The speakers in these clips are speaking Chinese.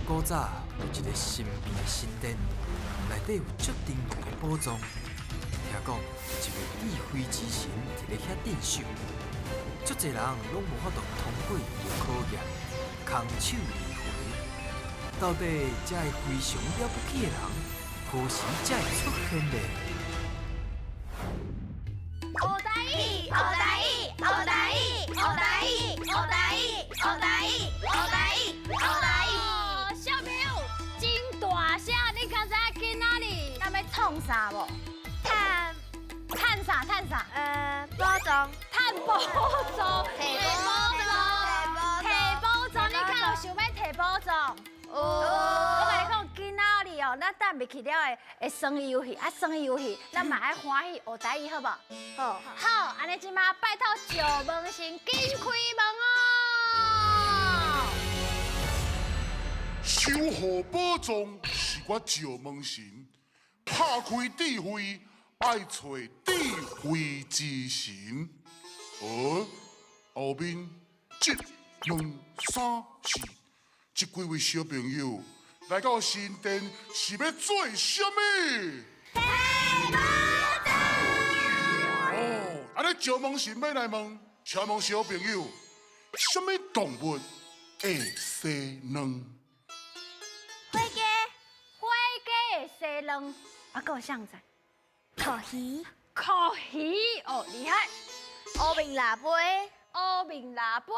古早有一个神秘的神殿，内底有足珍贵的宝藏。听讲，一位智慧之神伫咧遐镇守，足侪人拢无法度通过伊的考验，空手而回。到底这个非常了不起的人，何时才会出现呢？学台语，学台语，学台语，学台语，学台语，学台语，学台语，学台语。小朋友，真大声！你刚才去哪里？咱要创啥无？探啥？宝藏，探宝藏，摕宝藏，摕宝藏，你敢有想要摕宝藏？我甲你讲，今仔日哦，咱等未去了会生意游戏，生意游戏，咱嘛爱欢喜学台语，好无？好，好，安尼即马拜托石门神紧开门哦！守护宝藏是我石门神，拍开智慧爱找智慧之神。后面1、2、3、4，这几位小朋友来到神殿是要做什么？安尼石门神要来问，请问小朋友，什么动物会生卵？火鸡，火鸡的西卵，啊，还有啥在？烤鱼，烤鱼哦，厉害！乌面腊杯，乌面腊杯，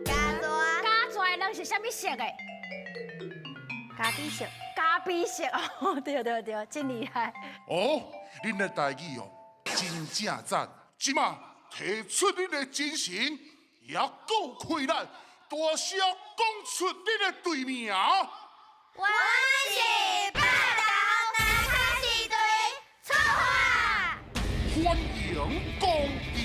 加蛇，加蛇的卵是啥物色的？咖啡色，咖啡色哦，对，真厉害！哦，恁的台语哦，真正赞！即马提出恁的精神，也够困难，大声讲出恁的队名。我是北投南卡市队出发。欢迎光临。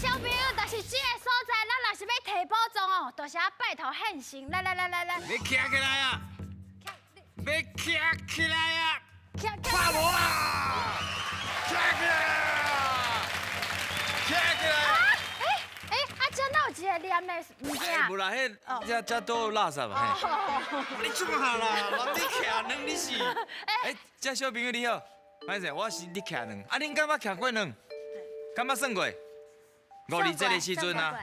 小朋友，但是这个所在，咱若是要摕宝藏哦，就是要拜托献神。来，你站起来啊！你站起来啊！站怕无啊！站起来啊！站起来！这哪有一个念的物件？无啦，迄这都有垃圾嘛。你做啥啦？我你徛卵你是？这小朋友你好，歹势，我是你徛卵，啊，恁敢捌徛过卵？敢捌算过？50这个时阵啊，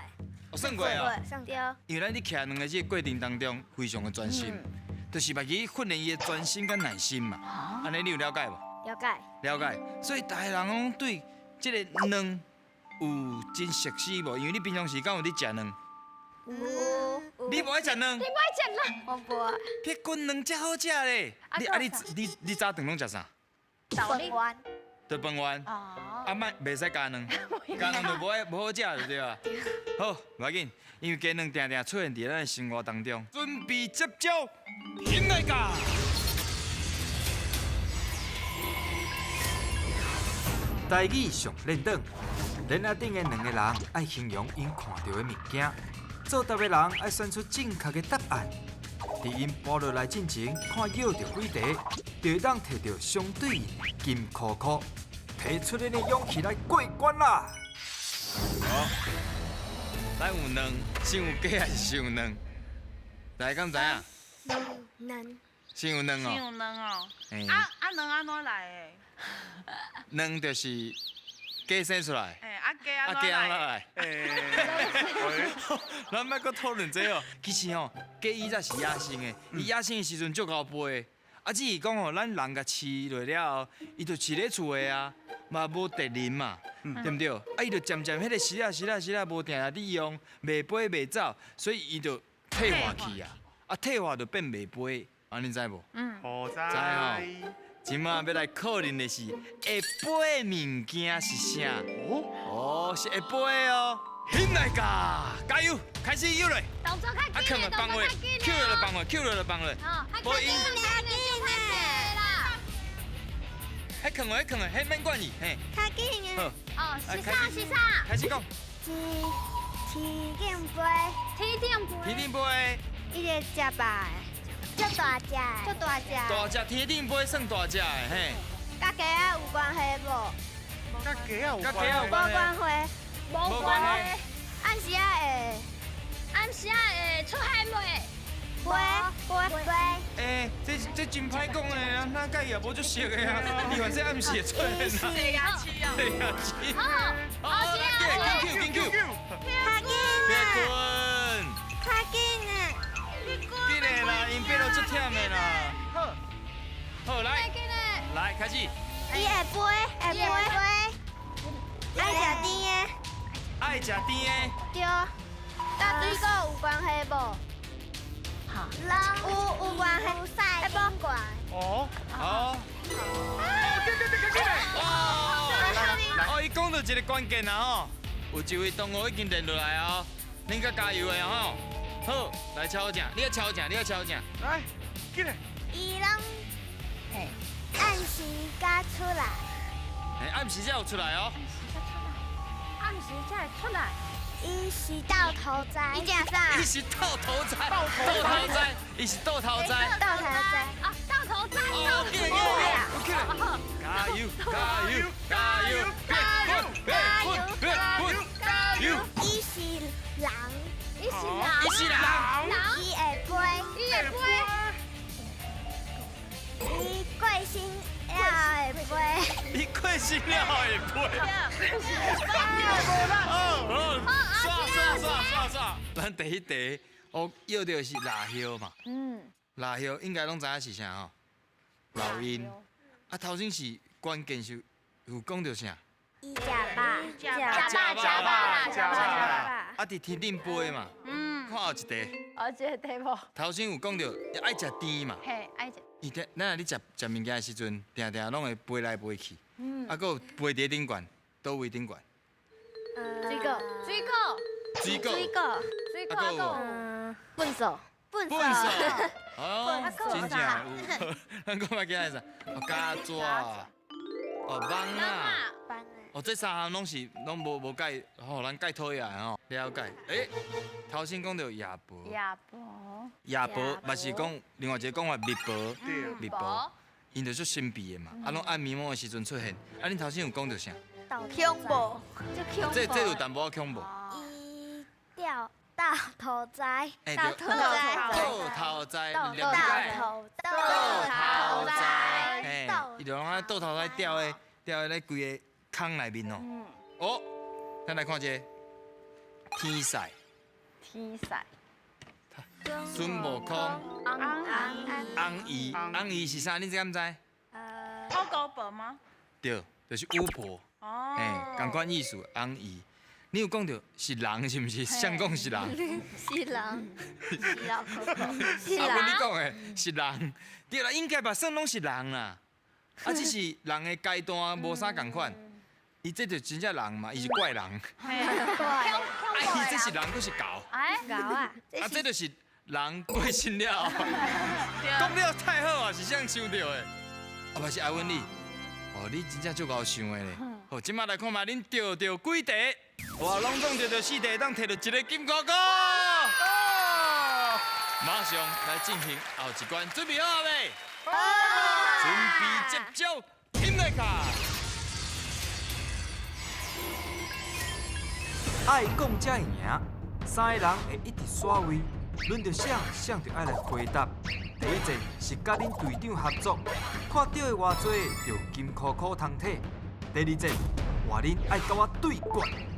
算过啊。对。因为咱伫徛卵的这个过程当中，非常的专心，就是嘛去训练伊的专心跟耐心嘛。安尼你有了解无？了解。了解。所以大家人拢对这个卵有真熟悉无？因为你平常时敢有伫食卵？你无爱食卵？你不爱食啦？我不爱。迄滚卵才好食咧。你早顿拢食啥？饭丸。就饭丸。哦。莫袂使加卵，加卵就无好食就对啊。好，无要紧，因为鸡卵定定出现伫咱的生活当中。准备接招，评来教。台语上练档，连下顶的2个人爱形容因看到的物件，作答的人爱选出正确的答案。伫因步落来进前，看绕着几题，就会当摕到相对应的金箍箍，提出恁的勇气来过关啦！好，咱有卵，先有鸡还是先有卵？大家敢知影？能。先有卵哦。有卵哦。嘿卵安怎来的？卵就是鸡生出来。鸡安怎来？咱莫搁讨论这哦。其实吼，鸡以前是野生的，伊野生的时阵足高飞的。啊，只是讲吼，咱人甲饲落了后，伊就饲咧厝的啊，嘛无敌人嘛，对不对？啊，伊就渐渐迄个食啊，无定定利用，袂飞袂走，所以伊就退化去啊。啊，退化就变袂飞，安尼知无？好知。知吼。今仔要来考验的是会飞的物件是啥？是会飞的哦。兴来甲，加油，开始游嘞！动作较紧的，动作较紧的。扣落就放落，扣落就放落。无影。还囥哦，迄免管伊，嘿。较紧好啊！，哦，是啥是啥？开始讲。天顶杯，天顶杯。铁顶杯，伊个食吧，足大只，足大只，大只铁顶杯算大只的，嘿。甲鸡仔有关系无？甲鸡啊有甲鸡仔有无关系。关系，无关系。暗时啊会暗时啊会出海袂？飞。诶，这真歹讲的啊，哪介也无足熟的啊，你反正暗时会出现啦。对呀，吃啊。对呀，是。好，好，是紧 Q， 较紧别啊！滚，较紧啊！紧的啦，因爬到足忝的啦。好，好来，紧嘞。来开始。伊会飞，爱食甜的，爱食甜的，对。甲水果有关系无？好。有关系，会无关？哦，好。哦，伊讲到一个关键啊吼，有一位同学已经连落来哦，恁甲加油的哦。好，来敲正，你要敲正，来，紧嘞。伊拢嘿。暗时甲出来，哎，暗时才有出来哦。暗时才会出来。伊是倒头栽。伊食啥？伊是倒头栽，伊是倒头栽。倒头栽。啊，倒头栽。哦，起来，加油，加油！伊是人，伊是人。伊是人，伊会飞，伊会飞。伊过身了会飞。伊过身了会飞。刷，咱第一题，我要到是辣椒嘛，辣椒应该拢知影是啥吼？老鹰。啊，头先是关键是有讲到啥？伊食吧，食吧。啊，伫天顶飞嘛。看后一题，这个题目。头先有讲到爱食甜嘛。嘿，爱食。伊咱若咧食物件的时阵，定定拢会飞来飞去。啊，搁有飞伫顶悬，倒位顶悬？水果。水果。水果有。笨手，哦，真正有。咱讲嘛，叫啥？哦，加纸，哦，网啊。哦，这三项拢是拢无解，互咱解讨厌的吼。了解。诶，头先讲到夜婆，夜婆嘛是讲另外一个讲法，密婆，密婆，因就足神秘的嘛，啊，拢暗暝暝的时阵出现。啊，恁头先有讲到啥？恐怖，这有淡薄仔恐怖。伊倒头栽，哎，倒头栽，倒头栽，了解。倒头栽，嘿，伊就拢啊倒头栽吊咧规个坑内面哦。哦，咱来看这天使，孙悟空，翁姨是啥？恁知唔知？猫狗本吗？对，就是巫婆。哦。嘿，同款意思，翁姨。你有讲到是人是毋是？谁讲是人？是人，是啊，你讲的是人，对啦，应该吧，算拢是人啦。啊，只是人的阶段无啥共款。伊这就真正人嘛，伊是怪人。啊，伊这是人，佫是狗。狗啊，啊，这就是人过身了。讲了太好啊，是谁想到的？啊，嘛是阿文你，哦，你真正足够想的咧。好，即马来看嘛，恁钓到几题？哇，拢总钓到4题，当摕到一个金箍箍。马上来进行后一关，准备好未？准备接招，音乐卡。爱讲才会赢，三个人会一直耍位，轮到谁就爱来回答。第一阵是甲恁队长合作，看到的偌济就金箍箍通体。第二阵话恁爱甲我对决，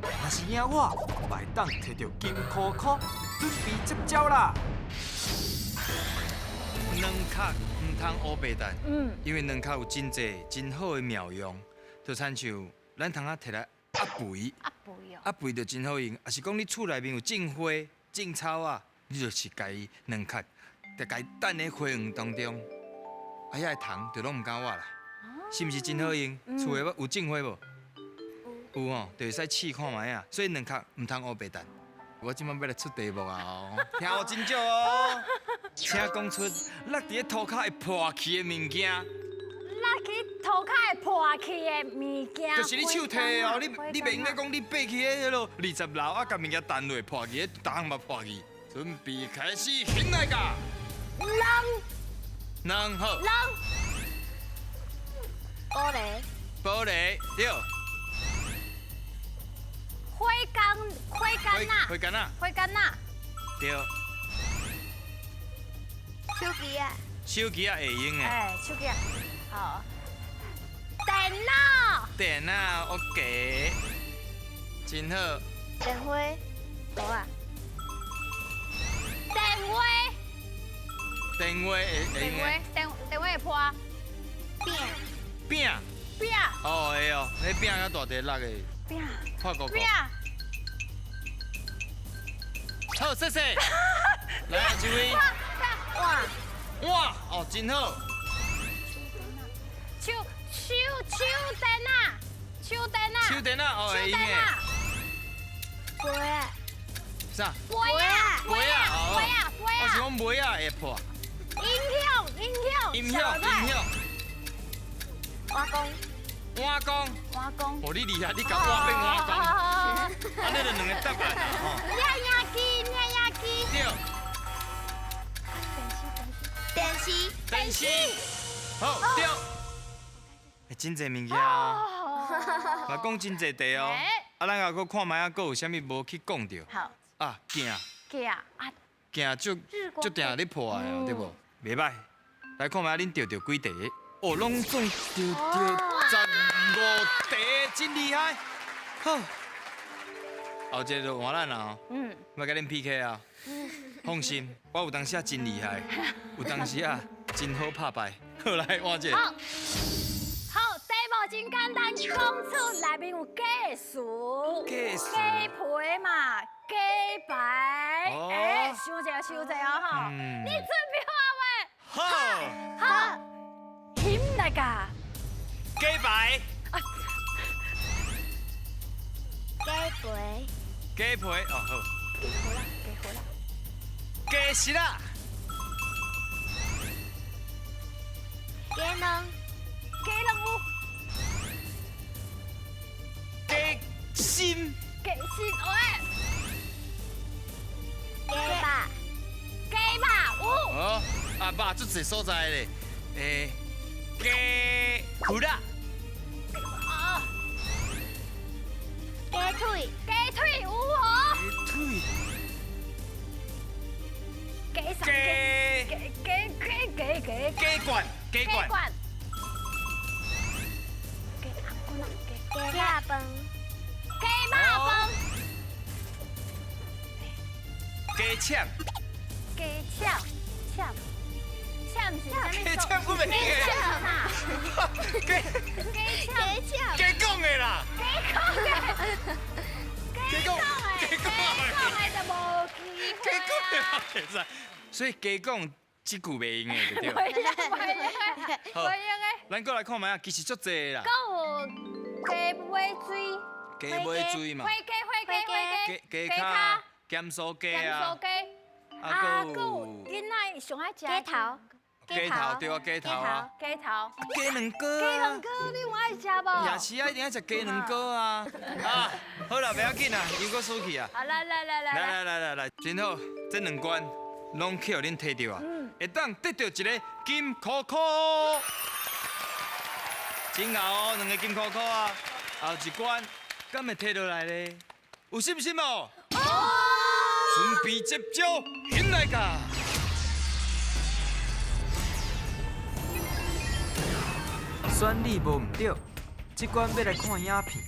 若是赢我，会当摕到金箍箍，准备接招啦！软壳唔通乌白蛋，因为软壳有真济真好的妙用，就亲像咱通仔摕来压肥，压肥就真好用。也是讲你厝内面有种花、种草啊，你就是家己软壳，就家等咧花园当中，啊遐个虫就拢唔敢活啦，是毋是真好用？厝内有种花无？有吼，就会使试看卖啊。所以软壳唔通乌白蛋。我即摆要来出题目啊！哦，听好真少哦。请讲出落伫咧涂骹会破去的物件。落去涂涂骹会破去的物件。就是你手摕哦，你袂用咧讲你爬去迄落20楼啊，甲物件弹落破去，逐项嘛破去。准备开始，现来噶。人好。玻璃，玻璃对。花干呐，花干啊，花干呐，对。手机啊，手机啊会用的。哎，手机啊，好。电脑，电脑 OK， 真好。电话，好啊，电话，电话会用的。电话会破。饼，饼。哦会哦，迄饼较大块落的。饼，破狗狗。饼。好，谢谢。来，这位。哇，哦，真好。手电啊，哦会用的。杯啊，啥？杯啊，杯啊，哦。杯啊，我是讲杯啊会破。音响，挖工，碗公。碗公。哦，你厉害，你甲我变碗公。安尼就2个答案啦，吼。压机。对。电视，好对。真侪物件哦，嘛讲真侪题哦。啊，咱也搁看卖啊，搁有啥物无去讲着。好。啊，镜足定咧破的哦，对无？袂歹。来看卖恁钓着几题？哦，拢总钓着15题，真厉害。好，后一个就换咱啦哦。要甲恁 PK 啊。放心，我有当时啊真厉害，有当时啊真好拍牌。好来换一个。好，题目真简单，讲出内面有假数，假皮嘛，假牌。哎，想一下哦，你准备好未？好，听那个。假牌。假杯，假皮哦好。好啦。假实啊。假两有，假心。假心喂。假有。哦，啊肉足侪所在咧。假骨啦。假腿，有哦。假腿。假啥？假罐。假饭，假肉饭。假抢。呛是啥物？假抢我袂记个。假讲的啦。假讲的就无机会。假讲的袂使，所以假讲即句袂用的，对不对？好，咱过来看卖啊，其实足济啦。有假尾水。假尾水嘛。花鸡。假卡。咸酥鸡啊。啊，还有囡仔上爱食假头，鸡头对啊，鸡头啊。鸡头。鸡卵糕啊。鸡卵糕你有爱食无？夜市啊，一定爱食鸡卵糕啊！啊，好啦，不要紧啦，又搁输去啊！好，来，真好，这2关拢去互恁摕到啊！会当得到一个金箍箍，真好哦，2个金箍箍啊！后一关敢会摕落来咧？有信心无？准备接招，现来噶！选你无毋对，即关要来看影片，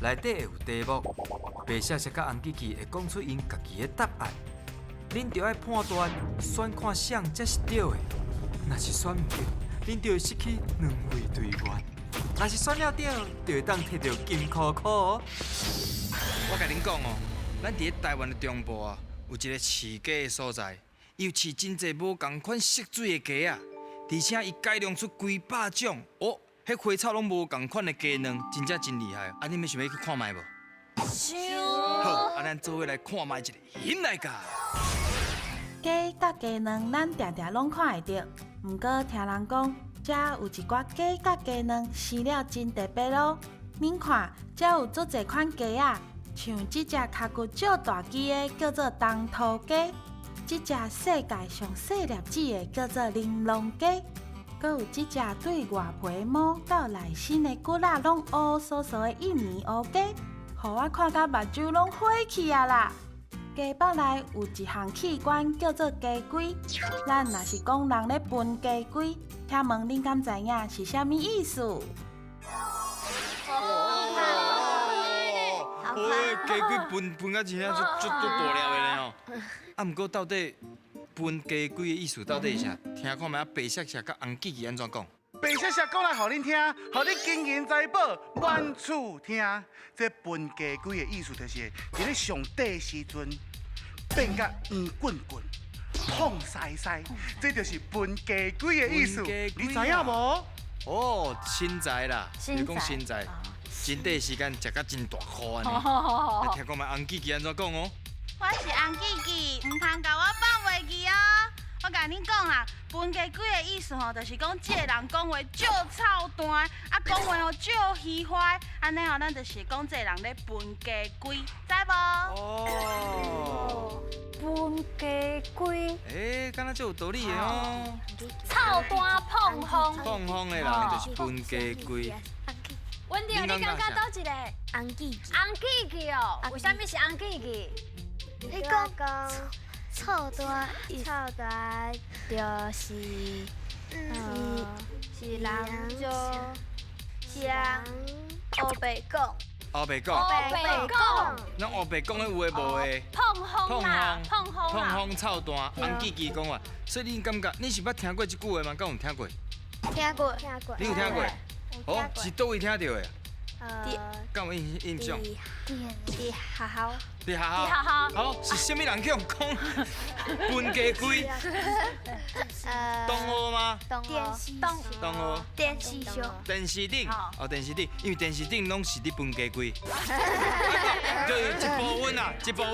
内底会有题目，白写写甲红旗旗会讲出因家己的答案，恁着爱判断，选看谁才是对的。若是选毋对，恁就会失去2位队员；若是选了对，就会当摕到金箍箍。我甲恁讲哦，咱伫咧台湾的中部啊，有一个饲鸡的所在，伊有饲真侪无共款色水的鸡啊，而且伊改良出几百种哦。迄花草拢无共款的鸡卵，真正真厉害。啊，你们想要去看卖无？好，啊，咱做伙来看卖一个，现来噶。鸡甲鸡卵，咱定定拢看会到，毋过听人讲，遮有一寡鸡甲鸡卵生了真特别咯。恁看，遮有足侪款鸡啊，像即只脚骨少大只的叫做东土鸡，即只世界上细粒子的叫做玲珑鸡，搁有即只对外皮毛到内身的骨仔拢乌酥酥的印尼乌鸡，互我看甲目睭拢火去啊啦！鸡腹内有一项器官叫做鸡龟，咱若是讲人咧分鸡龟，请问恁敢知影是啥物意思？鸡龟分啊真正足大粒的咧吼。啊，毋过到底分鸡龟的意思到底是啥？听看觅白色色甲红记记安怎讲？白雪雪讲来，互恁听，互你金银财宝满厝听。这分鸡龟的意思就是，伫咧上底时阵变甲圆滚滚、痛西西，这就是分鸡龟的意思。你知影无？哦，身材啦，你讲身材，真短时间食甲真大颗安尼。你听看觅红记记安怎讲哦？我是红记记，唔通甲我放袂记哦。我甲恁讲啦，分鸡龟的意思吼，就是讲这个人讲话少操蛋，啊讲话吼少虚怀，安尼吼咱就是讲这个人咧分鸡龟，知无？哦，分鸡龟，敢若足有道理的哦。臭蛋碰风，碰风的人就是分鸡龟。阮弟，你感觉倒一个？红记记，红记记哦，为啥物是红记记？你讲臭蛋就是是人就是人黑白讲。黑白讲，咱黑白讲的有诶无诶？碰风啦，碰风臭蛋，红记记讲话。所以你感觉你是捌听过即句话吗？敢有听过？听过。你有听过？哦，是倒位听到的？敢有印象？伫学校。伫学校。好，是啥物人叫讲分鸡龟？同学吗？同学。电视上。电视顶，哦，电视顶，因为电视顶拢是伫分鸡龟。就是一部分啦，一部分。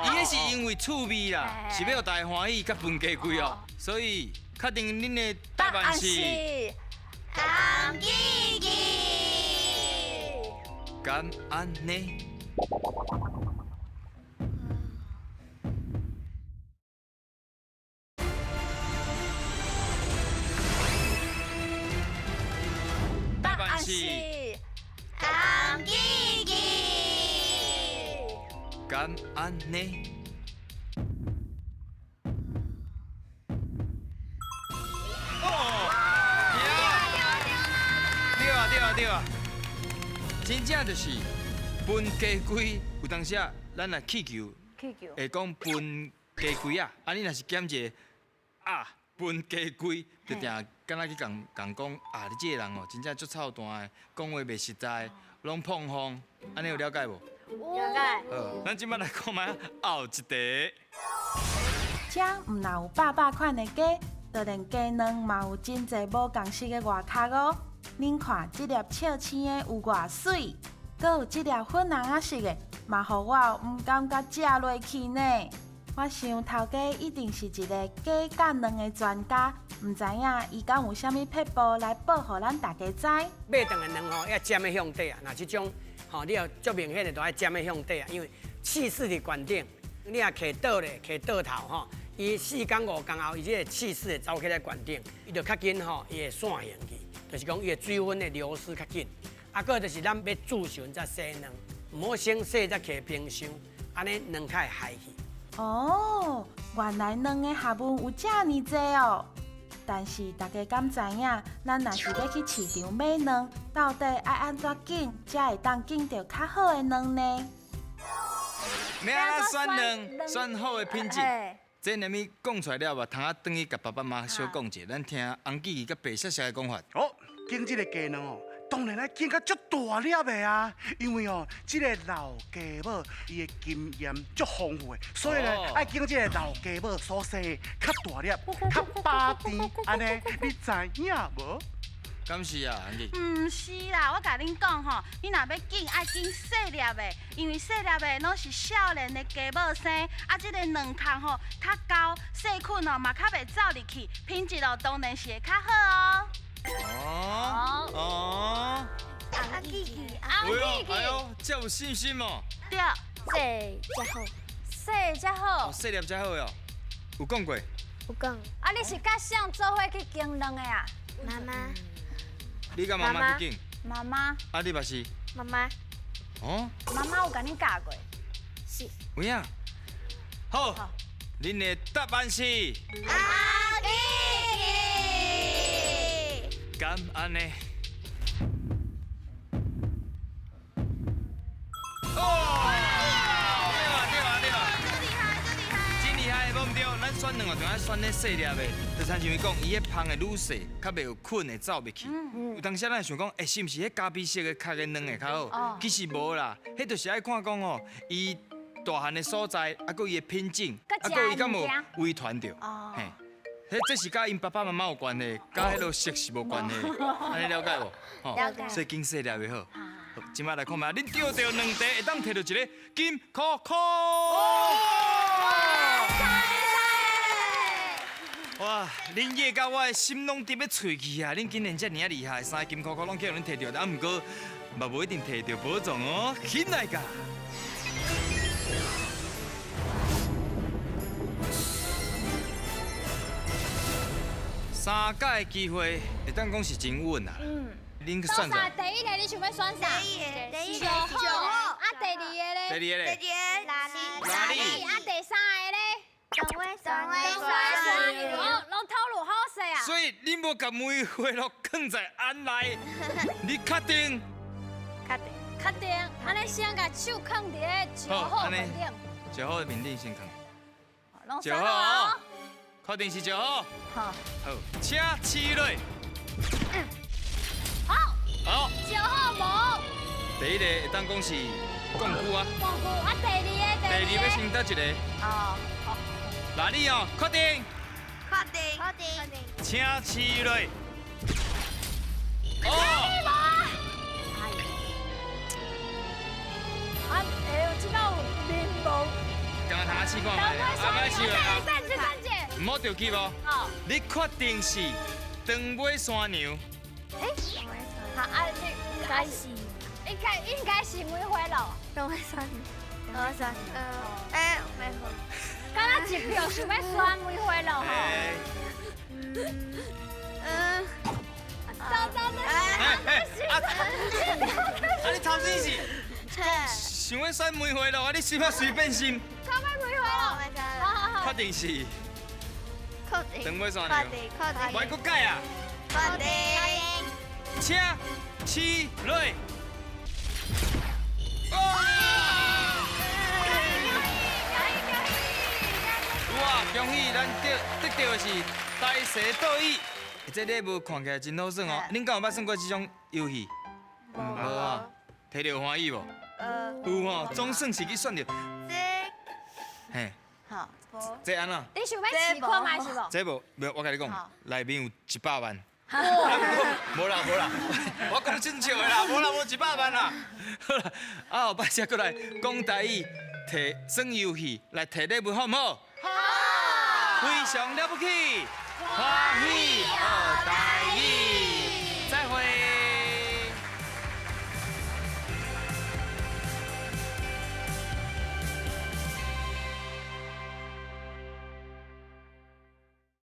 伊迄是因为趣味啦，是要大家欢喜甲分鸡龟哦。所以，确定恁的答案是红记记。敢安呢？答案是红记记。敢安呢？对啊，真正就是分鸡龟。有当时啊，咱来气球会讲分鸡龟啊，你若是减一个啊分鸡龟，就定敢若去讲啊，你这个人哦，真正足臭蛋的，讲话袂实在，拢碰风，安尼有了解无？了解。好，咱即摆来看觅后一题。遮毋若有百款的鸡，就连鸡卵嘛有真侪无共式的外壳哦。恁看，即粒笑青的有偌水，搁有即粒粉红仔色的，嘛互我毋感觉食落去呢。我想头家一定是一个鸡甲卵的专家，毋知影伊敢有啥物撇步来保护咱大家知？买顿的卵吼要尖的向底啊，那即种吼你要足明显的都爱尖的向底啊，因为气势伫悬顶，你若徛倒咧，徛倒头吼，伊4工5工后，伊即个气势会走起来悬顶，伊就较紧吼，伊会散形去。就是讲，伊的水分的流失较紧，啊，个就是咱要煮时阵才洗卵，唔好先洗才摕冰箱，安尼卵较会害去。哦，原来卵的学问有遮尔济哦！但是大家敢知影，咱若是要去市场买卵，到底爱安怎拣，才会当拣到较好的卵呢？要安怎选卵，选好的品质。这连咪讲出来了吧？通啊，等于甲爸爸妈妈小讲者，咱听红记甲白雪雪的讲法。哦，拣这个鸡卵哦，当然爱拣较足大粒的啊，因为哦，这个老鸡母伊的经验足丰富的，所以呢，爱拣这个老鸡母所生的较大粒、较巴甜，安尼你知影无？敢是啊，红记。唔是啦，我甲恁讲吼，你若要拣爱拣细粒的，因为细粒的拢是少年的鸡母生，啊，这个卵壳吼较高，细菌哦嘛较袂走入去，品质哦当然是会较好哦。哦。阿弟弟，哎呦哎呦，这有信心哦。对，细才好，细才好哦，。细粒才好哟。有讲过？有讲。啊，你是甲谁做伙去竞两个啊？妈妈。你甲妈妈去竞？妈妈。啊，你嘛是？妈妈。哦。妈妈有甲恁教过。是。有影。好，恁的答案是。阿弟弟。敢安尼？哦！对啊！真厉害，无唔对，咱选两个就爱选咧细粒的，就亲像伊讲，伊迄芳的愈细，较袂有困的走袂去。有当时咱会想讲，是毋是迄咖啡色的较个软的较好？其实无啦，迄就是爱看讲哦，伊大汉的所在，啊，佮伊的品种，啊，佮伊敢无遗传着，嘿。这是甲因爸爸妈妈有关系，甲迄落色是无关系，安尼了解无？吼，所以经细粒的好。好，即摆来看觅，恁钓到2题，会当摕到一个金箍箍。哇！恁叶甲我的心拢伫要喙齿啊！恁竟然遮尔厉害，3个金箍箍拢叫恁摕到，啊，毋过嘛无一定摕到宝藏哦，紧来甲！3届的机会，会当讲是真稳啊。恁去算啥？算。第一个你想要选啥？第一个9号。啊，第二个咧？第二个咧？哪里？啊，第三个咧？双双拢透露好势啊！所以恁无甲梅花鹿放在案内，你确定？确定。安尼先甲手放伫咧9号面顶。 9号的面顶先放。拢9号哦，确定是9号。好。好，请起来。好。好。 9号无。第一个会当讲是讲句啊。讲句啊，第二个。第二要先得一个。哦。好。那你哦，确定？确定。请起来。哦。啊，哎呦，这个有面无？刚刚他试看等卖，我啊，试啊。三姐。唔好着急哦。好。你确定是长尾山羊？哎，好啊，你开始。应该是梅花鹿。长尾山。没好。刚刚一票想要选梅花鹿吼。走，啊！你头先是想要选梅花鹿啊？你是要随便心？靠买梅花鹿。好。确定是长尾山羊？袂搁改啊？请起来。哇！恭喜咱得到的是大蛇倒椅，这礼物看起来真好耍哦。恁敢有捌算过这种游戏？无啊，摕到欢喜无？有吼，总算是去选着。嘿，好，这安怎？你想要试看吗？是无？这无，我甲你讲，内面有100万。无啦，我讲真笑的啦，无100万啦。好啦，啊后摆才过来讲台语，摕耍游戏来摕礼物好唔好？好。非常了不起，欢喜二